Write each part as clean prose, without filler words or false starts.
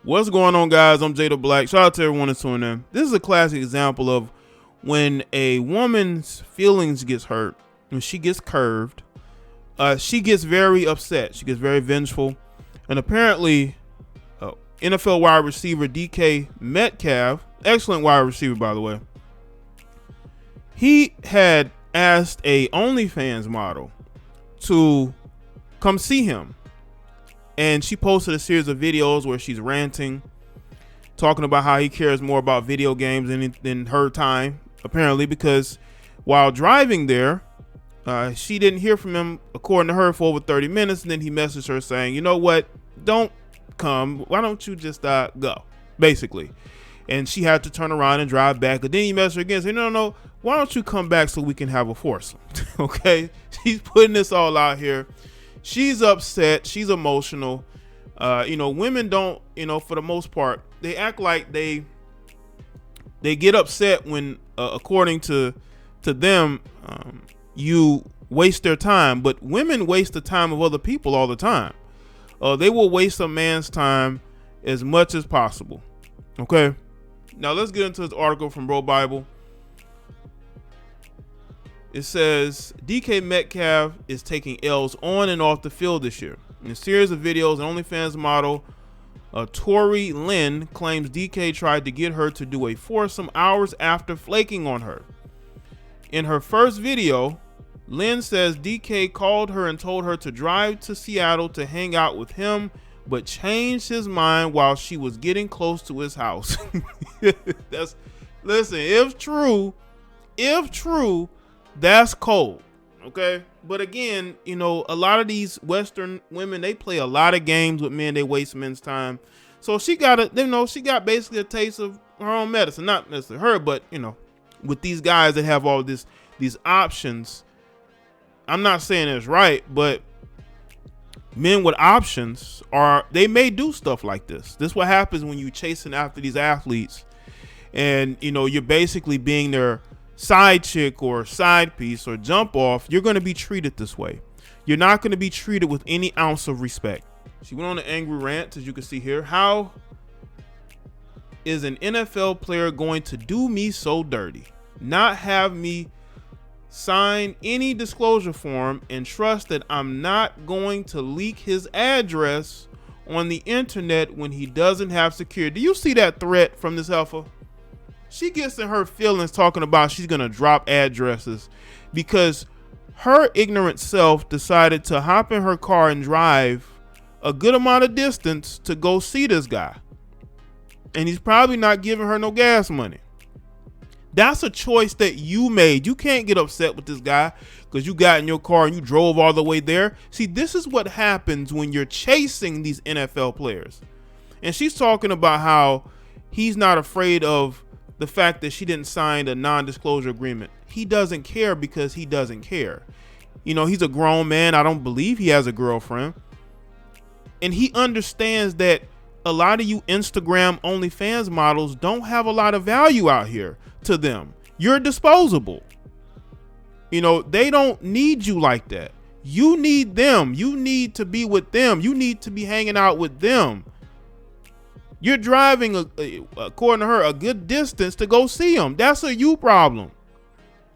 What's going on, guys? I'm Jay the Black. Shout out to everyone that's tuning in. This is a classic example of when a woman's feelings gets hurt, when she gets curved, she gets very upset. She gets very vengeful. And apparently, NFL wide receiver DK Metcalf, excellent wide receiver, by the way, he had asked a Onlyfans model to come see him. And she posted a series of videos where she's ranting, talking about how he cares more about video games than her time, apparently, because while driving there, she didn't hear from him, according to her, for over 30 minutes. And then he messaged her saying, you know what, don't come. Why don't you just go, basically. And she had to turn around and drive back. But then he messaged her again, saying, no, why don't you come back so we can have a foursome? Okay, she's putting this all out here. She's upset. She's emotional. Women don't, for the most part, they act like they get upset when, according to them, you waste their time. But women waste the time of other people all the time. They will waste a man's time as much as possible. Okay. Now let's get into this article from Bro Bible. It says DK Metcalf is taking L's on and off the field this year. In a series of videos, an OnlyFans model, Tory Lynn, claims DK tried to get her to do a foursome hours after flaking on her. In her first video, Lynn says DK called her and told her to drive to Seattle to hang out with him, but changed his mind while she was getting close to his house. Listen, if true, that's cold. Okay. But again, a lot of these Western women, they play a lot of games with men. They waste men's time. So she got basically a taste of her own medicine. Not necessarily her, but with these guys that have all these options. I'm not saying it's right, but men with options they may do stuff like this. This is what happens when you're chasing after these athletes, and you're basically being their side chick or side piece or jump off. You're going to be treated this way. You're not going to be treated with any ounce of respect. She went on an angry rant, as you can see here. How is an NFL player going to do me so dirty? Not have me sign any disclosure form and trust that I'm not going to leak his address on the internet when he doesn't have security. Do you see that threat from this heifer? She gets in her feelings talking about she's going to drop addresses because her ignorant self decided to hop in her car and drive a good amount of distance to go see this guy. And he's probably not giving her no gas money. That's a choice that you made. You can't get upset with this guy because you got in your car and you drove all the way there. See, this is what happens when you're chasing these NFL players. And she's talking about how he's not afraid of the fact that she didn't sign a non-disclosure agreement. He doesn't care because he doesn't care. He's a grown man. I don't believe he has a girlfriend. And he understands that a lot of you Instagram OnlyFans models don't have a lot of value out here to them. You're disposable. They don't need you like that. You need them. You need to be with them. You need to be hanging out with them. You're driving, according to her, a good distance to go see him. That's a you problem.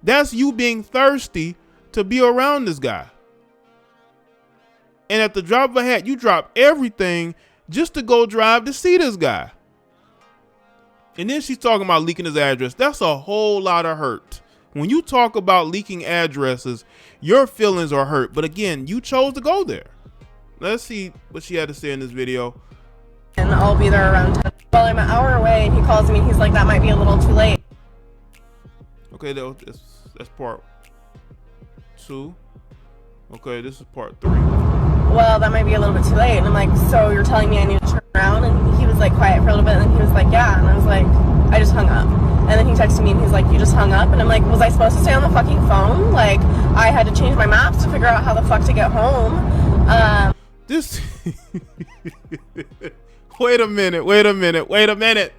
That's you being thirsty to be around this guy. And at the drop of a hat, you drop everything just to go drive to see this guy. And then she's talking about leaking his address. That's a whole lot of hurt. When you talk about leaking addresses, your feelings are hurt. But again, you chose to go there. Let's see what she had to say in this video. And I'll be there around 10. Well, I'm an hour away, and he calls me, and he's like, that might be a little too late. Okay, that's part 2. Okay, this is part 3. Well, that might be a little bit too late. And I'm like, so you're telling me I need to turn around? And he was like quiet for a little bit, and then he was like, yeah. And I was like, I just hung up. And then he texted me, and he's like, you just hung up? And I'm like, was I supposed to stay on the fucking phone? Like, I had to change my maps to figure out how the fuck to get home. This... Wait a minute.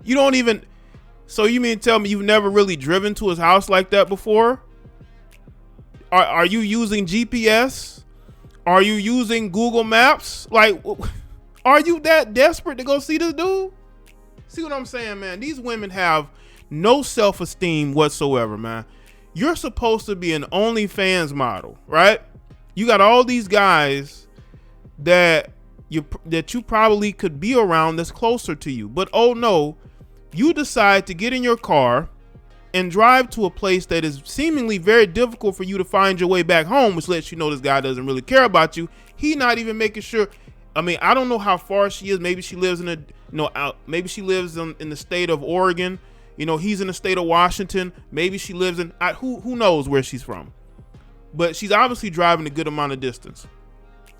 You don't even... So you mean tell me you've never really driven to his house like that before? Are you using GPS? Are you using Google Maps? Like, Are you that desperate to go see this dude? See what I'm saying, man? These women have no self-esteem whatsoever, man. You're supposed to be an OnlyFans model, right? You got all these guys that you probably could be around that's closer to you. But oh no, you decide to get in your car and drive to a place that is seemingly very difficult for you to find your way back home, which lets you know this guy doesn't really care about you. He not even making sure. I mean, I don't know how far she is. Maybe she lives in maybe she lives in the state of Oregon. You know, he's in the state of Washington. Maybe she lives in who knows where she's from. But she's obviously driving a good amount of distance.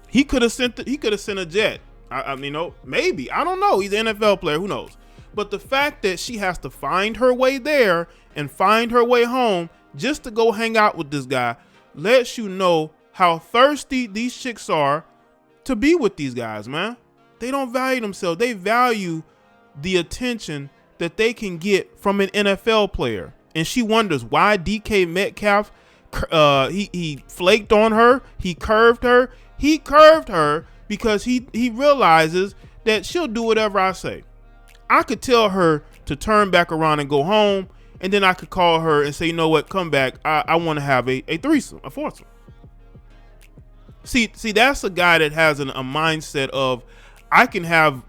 He could have sent a jet. I mean, maybe. I don't know. He's an NFL player. Who knows? But the fact that she has to find her way there and find her way home just to go hang out with this guy lets you know how thirsty these chicks are to be with these guys, man. They don't value themselves. They value the attention that they can get from an NFL player. And she wonders why DK Metcalf, he flaked on her. He curved her. He curved her because he realizes that she'll do whatever I say. I could tell her to turn back around and go home, and then I could call her and say, you know what, come back. I want to have a threesome, a foursome. See, that's a guy that has a mindset of, I can have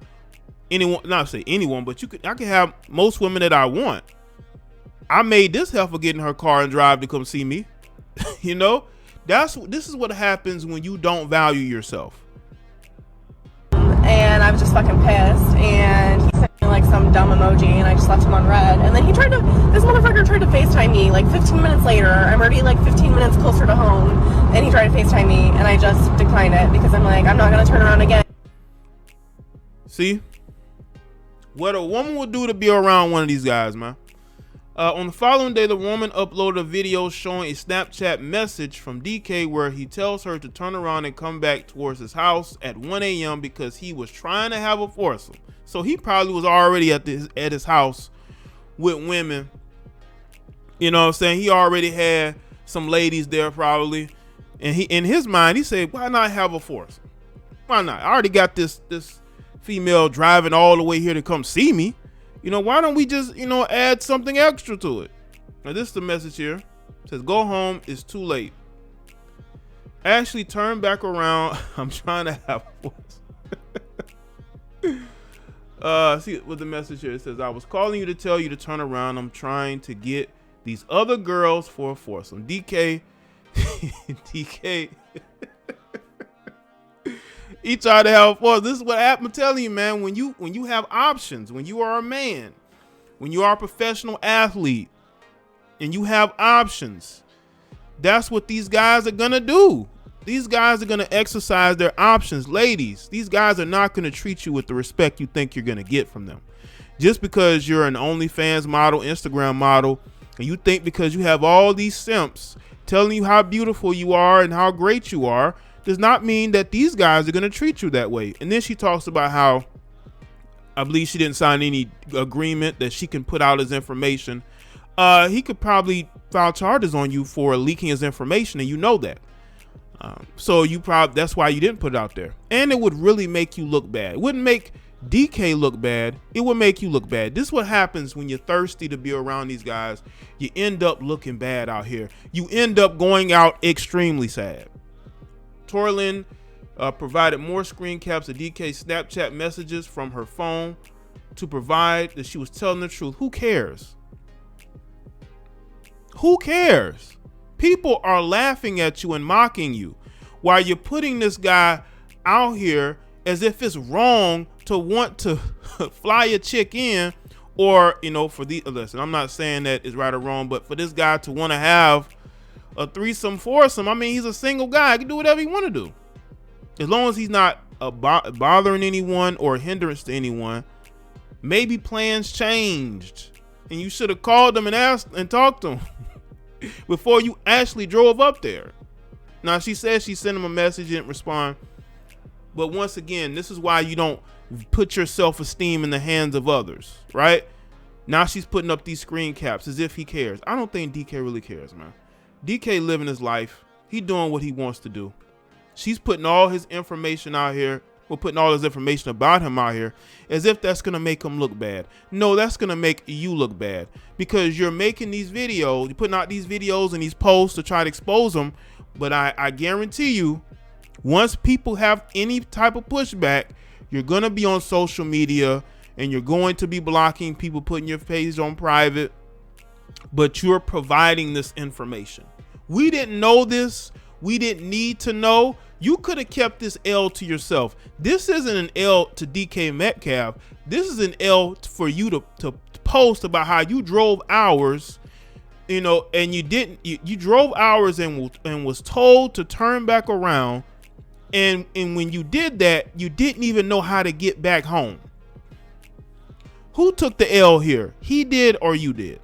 anyone, not say anyone, but I can have most women that I want. I made this heifer get in her car and drive to come see me. You know, this is what happens when you don't value yourself. And I was just fucking pissed, and he sent me like some dumb emoji, and I just left him on red. And then this motherfucker tried to FaceTime me like 15 minutes later. I'm already like 15 minutes closer to home, and he tried to FaceTime me, and I just declined it because I'm like, I'm not gonna turn around again. See what a woman would do to be around one of these guys, man. On the following day, the woman uploaded a video showing a Snapchat message from DK where he tells her to turn around and come back towards his house at 1 a.m. because he was trying to have a foursome. So he probably was already at his house with women. You know what I'm saying? He already had some ladies there probably. And in his mind, he said, why not have a foursome? Why not? I already got this female driving all the way here to come see me. You know, why don't we just, add something extra to it? Now, this is the message here. It says, go home. It's too late. Ashley, turn back around. I'm trying to have a see what the message here. It says, I was calling you to tell you to turn around. I'm trying to get these other girls for a foursome. DK. He tried to have fun. This is what I'm telling you, man. When you have options, when you are a man, when you are a professional athlete, and you have options, that's what these guys are gonna do. These guys are gonna exercise their options, ladies. These guys are not gonna treat you with the respect you think you're gonna get from them. Just because you're an OnlyFans model, Instagram model, and you think because you have all these simps telling you how beautiful you are and how great you are, does not mean that these guys are going to treat you that way. And then she talks about how, I believe she didn't sign any agreement that she can put out his information. He could probably file charges on you for leaking his information, and you know that. So that's why you didn't put it out there. And it would really make you look bad. It wouldn't make DK look bad. It would make you look bad. This is what happens when you're thirsty to be around these guys. You end up looking bad out here. You end up going out extremely sad. Tory provided more screen caps of DK's Snapchat messages from her phone to provide that she was telling the truth. Who cares? Who cares? People are laughing at you and mocking you while you're putting this guy out here as if it's wrong to want to fly a chick in, or, listen, I'm not saying that is right or wrong, but for this guy to want to have a threesome, foursome, I mean, he's a single guy. He can do whatever he want to do. As long as he's not bothering anyone or a hindrance to anyone. Maybe plans changed and you should have called them and asked and talked to him before you actually drove up there. Now, she says she sent him a message, didn't respond. But once again, this is why you don't put your self-esteem in the hands of others, right? Now she's putting up these screen caps as if he cares. I don't think DK really cares, man. DK living his life. He doing what he wants to do. She's putting all his information out here. with putting all this information about him out here as if that's going to make him look bad. No, that's going to make you look bad because you're making these videos, you're putting out these videos and these posts to try to expose them. But I guarantee you, once people have any type of pushback, you're going to be on social media and you're going to be blocking people, putting your page on private, but you're providing this information. We didn't know this. We didn't need to know. You could have kept this L to yourself. This isn't an L to DK Metcalf. This is an L for you to post about how you drove hours, you know, and you didn't. You drove hours and was told to turn back around. And when you did that, you didn't even know how to get back home. Who took the L here? He did or you did?